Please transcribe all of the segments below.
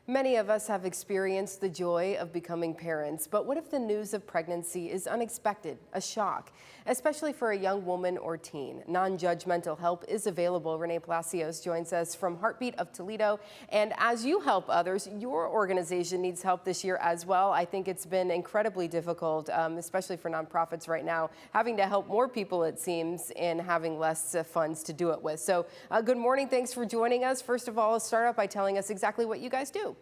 Many of us have experienced the joy of becoming parents, but what if the news of pregnancy is unexpected, a shock, especially for a young woman or teen? Non-judgmental help is available. Renee Palacios joins us from Heartbeat of Toledo. And as you help others, your organization needs help this year as well. I think it's been incredibly difficult, especially for nonprofits right now, having to help more people, it seems, and having less funds to do it with. So good morning. Thanks for joining us. First of all, start out by telling us exactly what you guys do.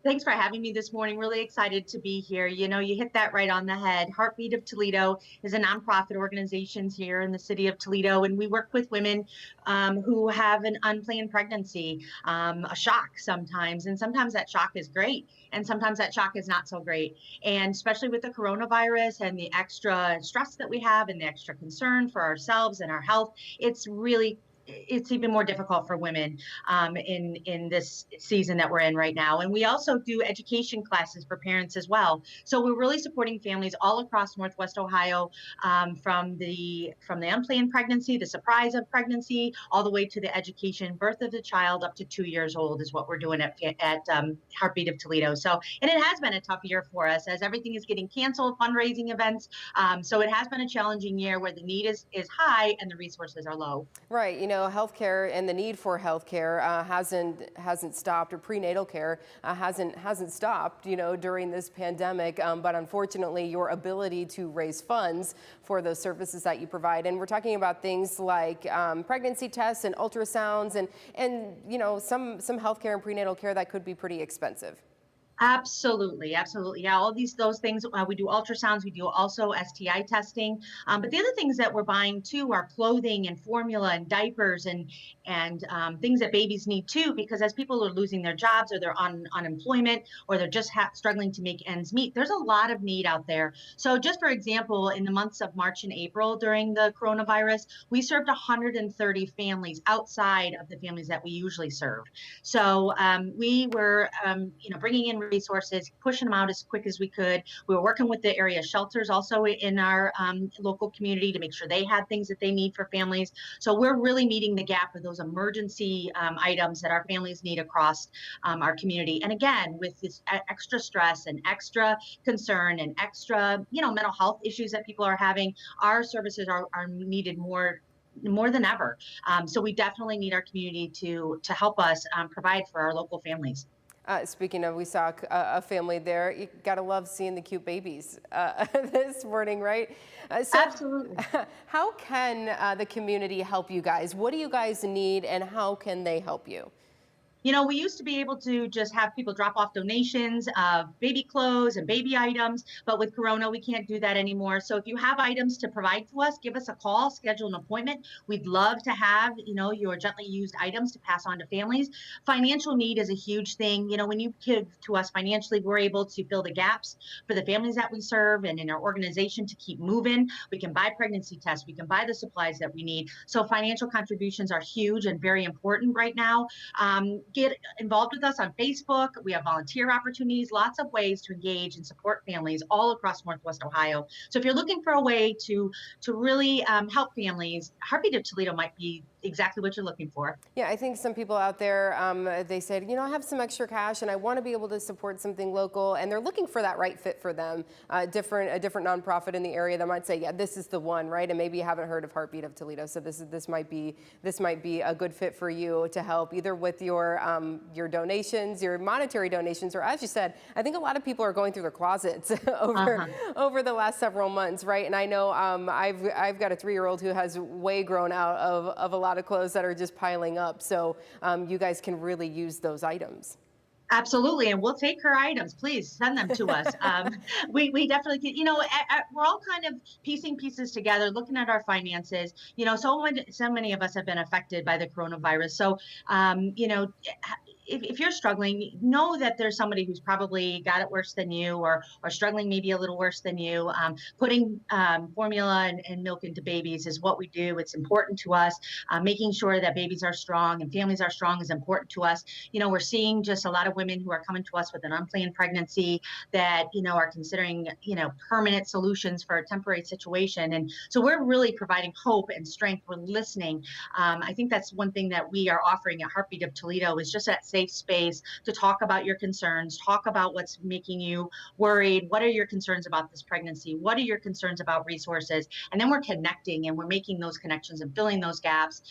Thanks for having me this morning. Really excited to be here. You hit that right on the head. Heartbeat of Toledo is a nonprofit organization here in the city of Toledo, and we work with women who have an unplanned pregnancy, a shock sometimes, and sometimes that shock is great, and sometimes that shock is not so great. And especially with the coronavirus and the extra stress that we have and the extra concern for ourselves and our health, it's even more difficult for women in this season that we're in right now. And we also do education classes for parents as well. So we're really supporting families all across Northwest Ohio, from the unplanned pregnancy, the surprise of pregnancy, all the way to the education, birth of the child up to 2 years old is what we're doing at Heartbeat of Toledo. So, and it has been a tough year for us as everything is getting canceled, fundraising events. So it has been a challenging year where the need is high and the resources are low. Right, you know, healthcare and the need for healthcare hasn't stopped, or prenatal care hasn't stopped, you know, during this pandemic. But unfortunately, your ability to raise funds for those services that you provide, and we're talking about things like pregnancy tests and ultrasounds, and you know, some healthcare and prenatal care that could be pretty expensive. Absolutely, absolutely. Yeah, all those things. We do ultrasounds. We do also STI testing. But the other things that we're buying too are clothing and formula and diapers and things that babies need too. Because as people are losing their jobs or they're on unemployment or they're just struggling to make ends meet, there's a lot of need out there. So just for example, in the months of March and April during the coronavirus, we served 130 families outside of the families that we usually serve. So we were, bringing in resources, pushing them out as quick as we could. We were working with the area shelters also in our local community to make sure they had things that they need for families. So we're really meeting the gap of those emergency items that our families need across our community. And again, with this extra stress and extra concern and extra, mental health issues that people are having, our services are needed more than ever. So we definitely need our community to help us provide for our local families. Speaking of, we saw a family there. You gotta love seeing the cute babies this morning, right? So, Absolutely. how can the community help you guys? What do you guys need, and how can they help you? We used to be able to just have people drop off donations of baby clothes and baby items, but with Corona, we can't do that anymore. So if you have items to provide to us, give us a call, schedule an appointment. We'd love to have, your gently used items to pass on to families. Financial need is a huge thing. When you give to us financially, we're able to fill the gaps for the families that we serve and in our organization to keep moving. We can buy pregnancy tests. We can buy the supplies that we need. So financial contributions are huge and very important right now. Get involved with us on Facebook. We have volunteer opportunities, lots of ways to engage and support families all across Northwest Ohio. So if you're looking for a way to really help families, Heartbeat of Toledo might be exactly what you're looking for. Yeah, I think some people out there, they said, I have some extra cash and I want to be able to support something local, and they're looking for that right fit for them. A different nonprofit in the area that might say, yeah, this is the one, right? And maybe you haven't heard of Heartbeat of Toledo, so this might be a good fit for you to help either with your donations, your monetary donations, or as you said, I think a lot of people are going through their closets over the last several months, right? And I know I've got a 3-year-old who has way grown out of a lot of clothes that are just piling up. So you guys can really use those items. Absolutely, and we'll take her items. Please send them to us. We definitely can. We're all kind of piecing pieces together, looking at our finances. So many of us have been affected by the coronavirus. So, if you're struggling, know that there's somebody who's probably got it worse than you, or struggling maybe a little worse than you. Putting formula and milk into babies is what we do. It's important to us. Making sure that babies are strong and families are strong is important to us. We're seeing just a lot of women who are coming to us with an unplanned pregnancy that, are considering, permanent solutions for a temporary situation. And so we're really providing hope and strength. We're listening. I think that's one thing that we are offering at Heartbeat of Toledo is just that safe space to talk about your concerns, talk about what's making you worried. What are your concerns about this pregnancy? What are your concerns about resources? And then we're connecting and we're making those connections and filling those gaps.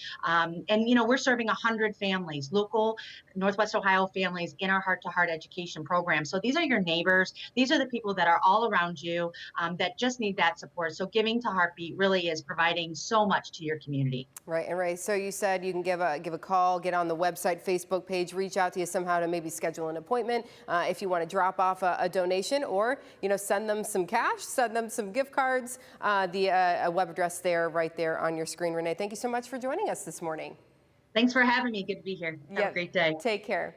We're serving 100 families, local Northwest Ohio families in our heart-to-heart education program. So these are your neighbors. These are the people that are all around you that just need that support. So giving to Heartbeat really is providing so much to your community. Right, and Ray, so you said you can give a call, get on the website, Facebook page, reach out to you somehow to maybe schedule an appointment if you want to drop off a donation, or send them some cash, send them some gift cards. The web address there, right there on your screen. Renee, thank you so much for joining us this morning. Thanks for having me. Good to be here. Have a great day. Take care.